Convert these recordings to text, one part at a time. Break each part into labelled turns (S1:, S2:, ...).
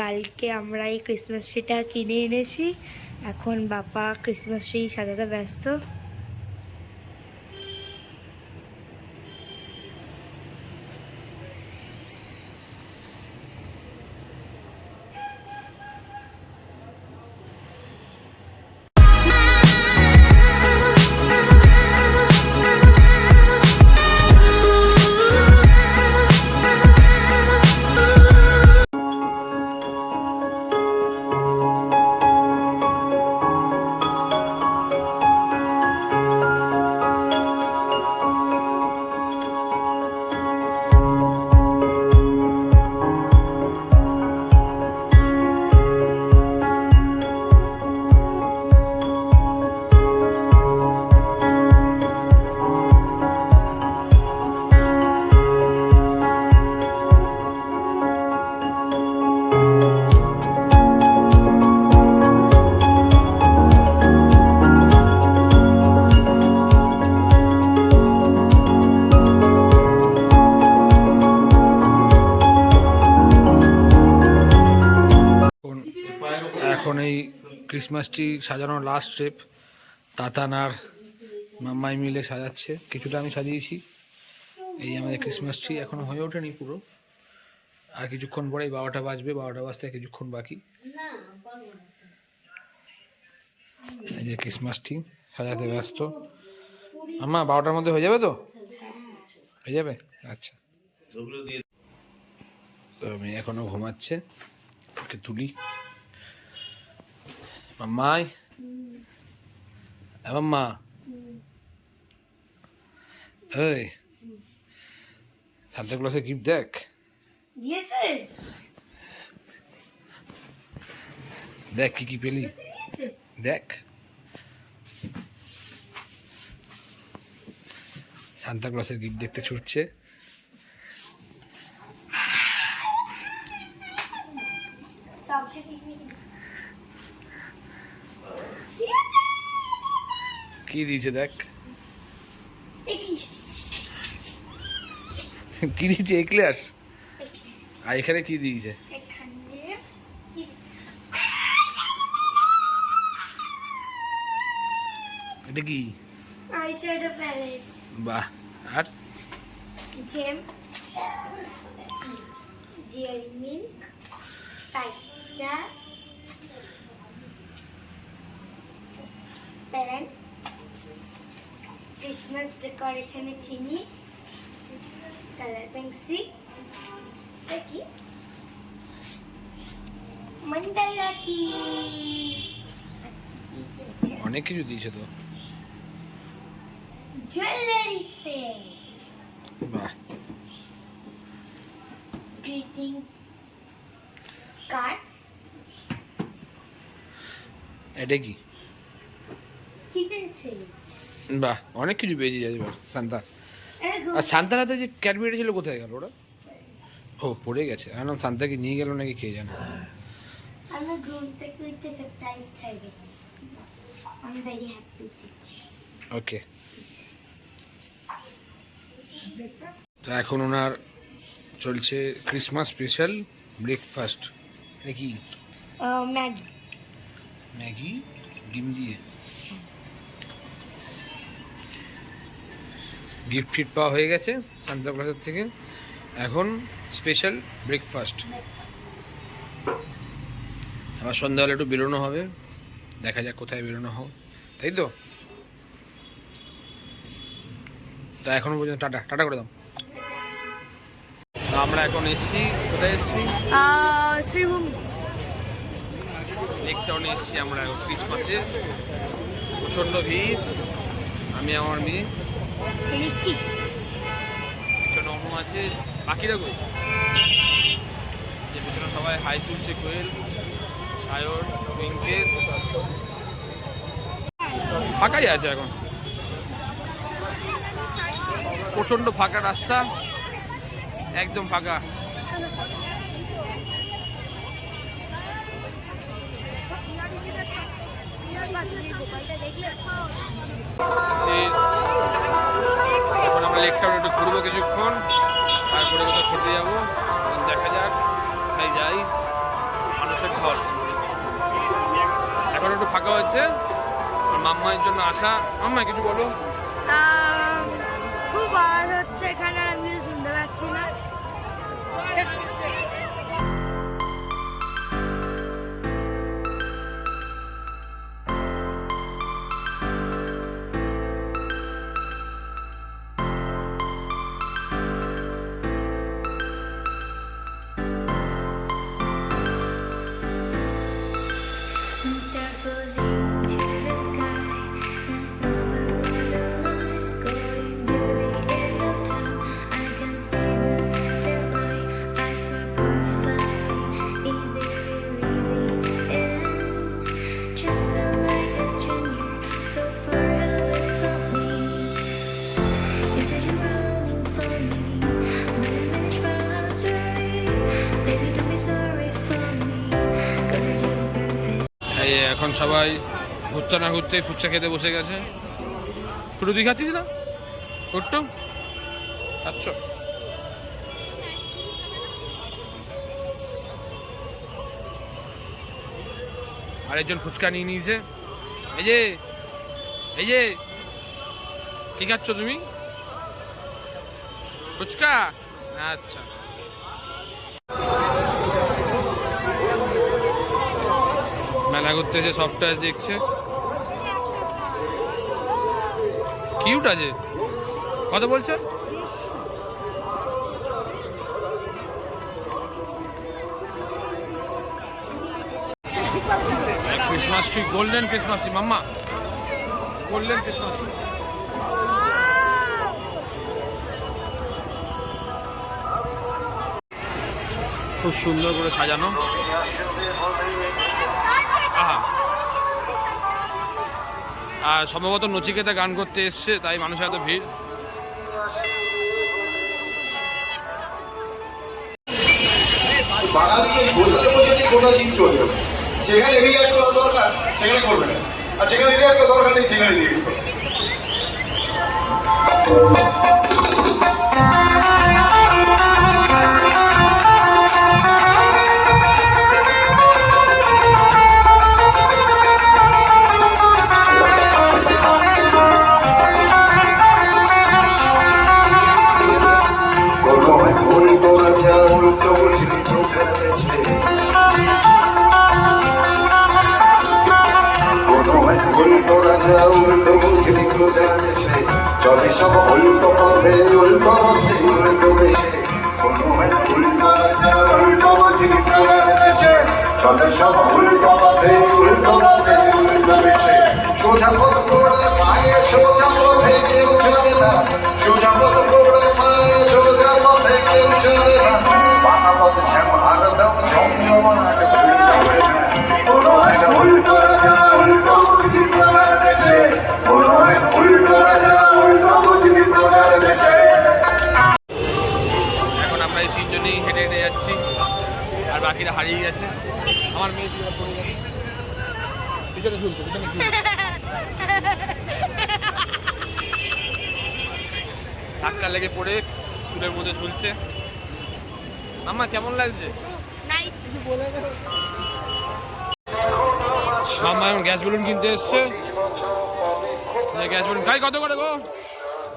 S1: কালকে আমরা এই ক্রিসমাস ট্রিটা কিনে এনেছি। এখন বাবা ক্রিসমাস ট্রি সাজাতে ব্যস্ত।
S2: এখন এই ক্রিসমাস ট্রি সাজানোর লাস্ট স্টেপ। তাতান আর মাম্মাই মিলে সাজাচ্ছে, কিছুটা আমি সাজিয়েছি। এই আমাদের ক্রিসমাস ট্রি এখনো হয়ে ওঠেনি পুরো, আর কিছুক্ষণ পরেই 12টা বাজবে, 12টা বাজতে কিছুক্ষণ বাকি। এই যে ক্রিসমাস ট্রি সাজাতে ব্যস্ত। মাম্মা 12টার মধ্যে হয়ে যাবে তো? হয়ে যাবে, আচ্ছা। তো আমি এখনো ঘুমাচ্ছে, ওকে তুলি। মাম্মাই, মাম্মা, এই সান্তা ক্লজের গিফট দেখ।
S1: দিয়েছে?
S2: দেখ কি কি পেলি, দেখ। সান্তা ক্লজের গিফট দেখতে ছুটছে। কি দিয়েছে দেখ, কি দিয়েছে? এক্লেয়ার্স। আর এখানে কি দিয়েছে? এটা কি?
S1: Eyeshadow palette.
S2: বাহ। আর
S1: gem, dairy milk, pasta, pan, Christmas ডেকোরেশনের জিনিস, কালার পেন্সিল, দেখি মন্ডালা কি
S2: অনেক কিছু দিয়েছে তো।
S1: জুয়েলারি সেট,
S2: বাহ।
S1: Greeting cards.
S2: এটা কি?
S1: Kitchen set.
S2: বাহ, অনেক কিছু পেয়েছি এবার সান্তা। আর সান্তার হাতে যে ক্যাডবেরি ছিল কোথায় গেল ওরা? ও পড়ে গেছে। এখন সান্তাকে নিয়ে গেল নাকি কে জানে।
S1: আমি ঘুম থেকে উঠে সারপ্রাইজ হয়ে গেছি। আমি ভেরি হ্যাপি উঠেছি।
S2: ওকে। তো এখন ওনার চলছে ক্রিসমাস স্পেশাল ব্রেকফাস্ট। এটা কি?
S1: ম্যাগি।
S2: ম্যাগি ডিম দিয়ে। গিফট ফিট পাওয়া হয়ে গেছে সান্তা ক্লজের থেকে। এখন স্পেশাল ব্রেকফাস্ট। আবার সন্ধ্যাবেলা একটু বেরোনো হবে, দেখা যাক কোথায় বেরোনো হোক, তাই তো? তা এখনো পর্যন্ত টাটা টাটা করে দাও। আমরা এখন এসছি, কোথায় এসছি?
S1: শ্রীভূমি
S2: লেক টাউনে এসছি আমরা ক্রিসমাসে। প্রচণ্ড ভিড়। আমি আমার মেয়ে, পিছনে অনু আছে, বাকিরা কই? যে পিছনে সবাই হাই তুলছে, কোয়েল, সায়র, উইঙ্কেট। ফাঁকাই আছে এখন, প্রচণ্ড ফাঁকা রাস্তা, একদম ফাঁকা। এখন আমরা লেক টাউনে একটু ঘুরবো কিছুক্ষণ, তারপরে কোথাও খেতে যাবো, দেখা যাক কোথায় যাই। হল। এখন একটু ফাঁকা হয়েছে, মাম্মার জন্য আসা। মাম্মা কিছু বলো।
S1: খুব আওয়াজ হচ্ছে এখানে, আমি কিছু শুনতে পাচ্ছি না।
S3: Star floating to the sky. The summer was alive, going to the end of time. I can see the daylight. I swear perfect. Is it really the end? Just so like a stranger, so far away from me. You said you were longing for me, but I managed from our story. Baby, don't be sorry for me. Gonna just perfect.
S2: এই এখন সবাই ঘুরতে না ঘুরতে ফুচকা খেতে বসে গেছে। ফুটু তুই খাচ্ছিস না? ফুটু খাচ্ছ? আরেকজন ফুচকা নিয়ে নিয়েছে। এই যে কি খাচ্ছ তুমি? ফুচকা? আচ্ছা। মেলা ঘুরতে এসে সফটওয়্যার দেখছে। কিউট আছে। কত বলছে? Christmas tree, golden Christmas tree মাম্মা, গোল্ডেন ক্রিসমাস ট্রি। খুব সুন্দর করে সাজানো। আহা, আর সম্ভবত নচিকেতা গান করতে এসছে, তাই মানুষের এত ভিড়।
S4: বাঙালিদের বোঝাতে বোঝাতে গোটা দিন চলবে। যেখানে রিয়াক্ট করা দরকার সেখানে করবে না, আর যেখানে রিয়াক্ট করা দরকার নেই সেখানে রিয়াক্ট করবে। চলে সব উল্টো পথে উল্টো পথে উল্টো দেশে, উল্টো বুঝলি প্রগার দেশে। চলে সব উল্টো পথে উল্টো পথে উল্টো দেশে। সোজা পথ পড়ে পায়ে সোজা পথে কেউ চলে না, সোজা পথ পড়ে পায়ে সোজা পথে কেউ চলে না। বাঁকা পথে যেমন আর দাম জমজমাট ভিড় জমে না। কোনো হয় না উল্টো রাজা উল্টো বুঝলি প্রগার দেশে, কোনো হয় না উল্টো রাজা উল্টো বুঝলি প্রগার দেশে।
S2: এখন আমরা এই তিনজনেই হেঁটে হেঁটে যাচ্ছি, আর বাকিরা হারিয়ে গেছে। আমার মেয়ে পড়ে গেছে, পিছনে ঝুলছে, পিছনে ঝুলছে। ধাক্কা লেগে পড়ে চুলের মধ্যে ঝুলছে। মাম্মা কেমন লাগছে? মাম্মা এখন গ্যাস বেলুন কিনতে এসছে। গ্যাস বেলুন খাই কত করে গো?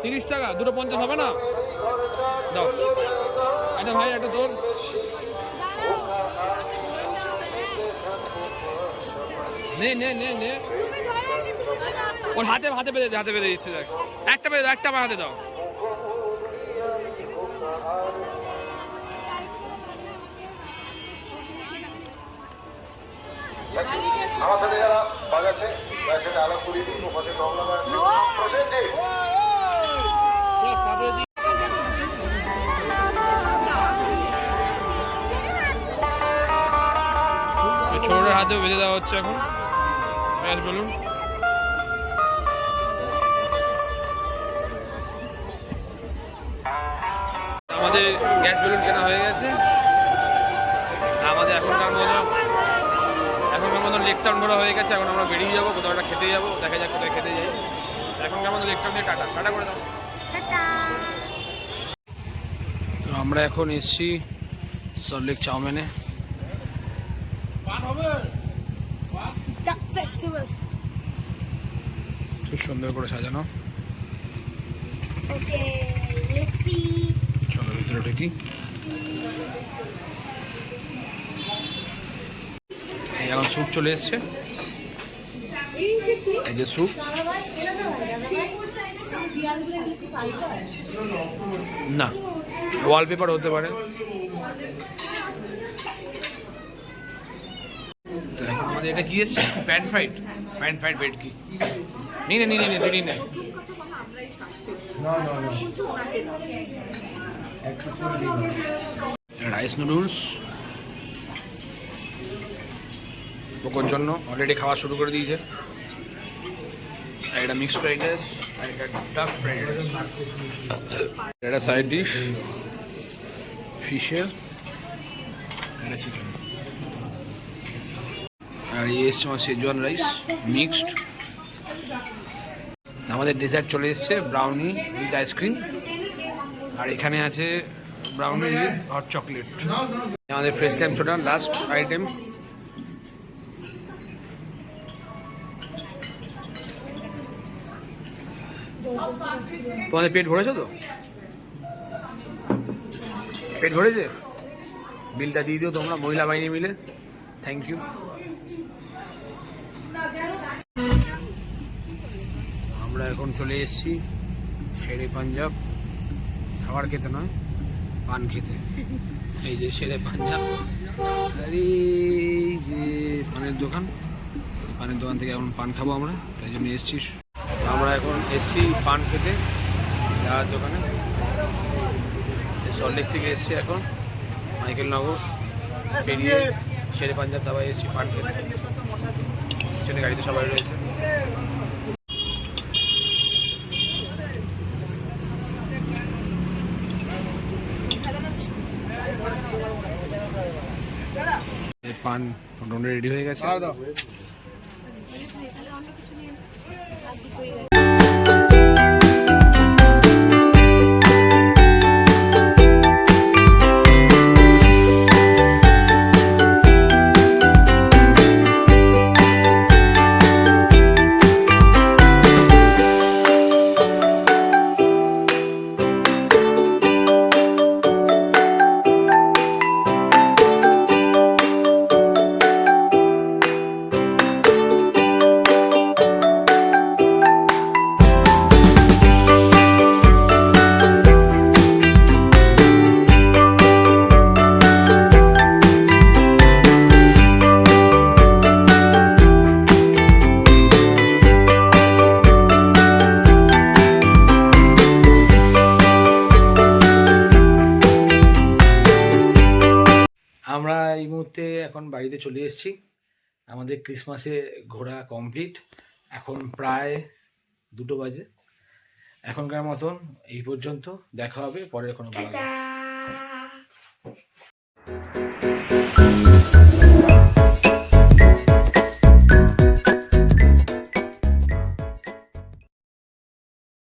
S2: 30 টাকা, দুটো 50 হবে না? দাও একটা ভাই, একটা তোর। নে নে নে নে, ওর হাতে হাতে বেঁধে হাতে বেঁধে দিচ্ছে। দেখ একটা বেঁধে দাও, একটা আমার হাতে দাও।
S4: আমার সাথে যারা বাজাচ্ছে তার সাথে আলাপ করিয়ে দিন, ওখানে প্রবলেম আছে।
S2: ছোটদের হাতেও বেঁধে দেওয়া হচ্ছে এখন গ্যাস বেলুন। আমাদের গ্যাস বেলুন কেনা হয়ে গেছে। আমাদের এখনকার মতো লেক টাউন ঘোরা হয়ে গেছে। এখন আমরা বেরিয়ে যাবো, কোথাও একটা খেতে যাবো। দেখা যাক কোথায় খেতে যাই। এখনকার মতো লেক টাউন দিয়ে টাটা টাটা করে দাও। তো আমরা এখন এসছি সল্টলেক চাউমিনে।
S1: চাক ফেস্টিভ্যাল।
S2: খুব সুন্দর করে সাজানো।
S1: Okay let's see.
S2: চলো ভিতরে ঢুকি। এই এখন স্যুপ চলে এসছে, এই যে স্যুপ। না ওয়ালপেপার হতে পারে। তো এখন আমাদের এটা কি এসছে? প্যান ফ্রাইড বেড কি নিয়ে নে তুই নিয়ে নে। রাইস নুডলস ওর জন্য অলরেডি খাওয়া শুরু করে দিয়েছে। আর এটা মিক্সড ফ্রাইড রাইস, আর এটা ডাক ফ্রাইড রাইস। এটা সাইড ডিশ ফিশের, এটা চিকেন। আর এই এসছে আমার শেজওয়ান রাইস মিক্সড। আমাদের ডেজার্ট চলে এসছে, ব্রাউনি উইথ আইসক্রিম। আর এখানে আছে ব্রাউনি উইথ হট চকলেট। আমাদের fresh time soda last item. তোমাদের পেট ভরেছে তো? পেট ভরেছে? বিলটা দিয়ে দিও তোমরা মহিলা বাহিনী মিলে। Thank you. আমরা এখন চলে এসেছি শেরে পাঞ্জাব, খাবার খেতে নয় পান খেতে। এই যে শেরে পাঞ্জাব, আর এই যে পানের দোকান। পানের দোকান থেকে এখন পান খাবো আমরা, তাই জন্য এসেছি। আমরা এখন এসছি পান খেতে যাওয়ার দোকানে। সল্টলেক থেকে এসছি এখন মাইকেল নগর পেরিয়ে শেরে পাঞ্জাব দাবায় এসছি পান খেতে। পিছনে গাড়িতে সবাই রয়েছে। পান মোটামুটি রেডি হয়ে গেছে। আমরা এই মুহূর্তে এখন বাড়িতে চলে এসেছি। আমাদের ক্রিসমাসে ঘোরা কমপ্লিট। এখন প্রায় 2টো বাজে। এখনকার মতন এই পর্যন্ত, দেখা হবে পরের কোনো ব্লগে।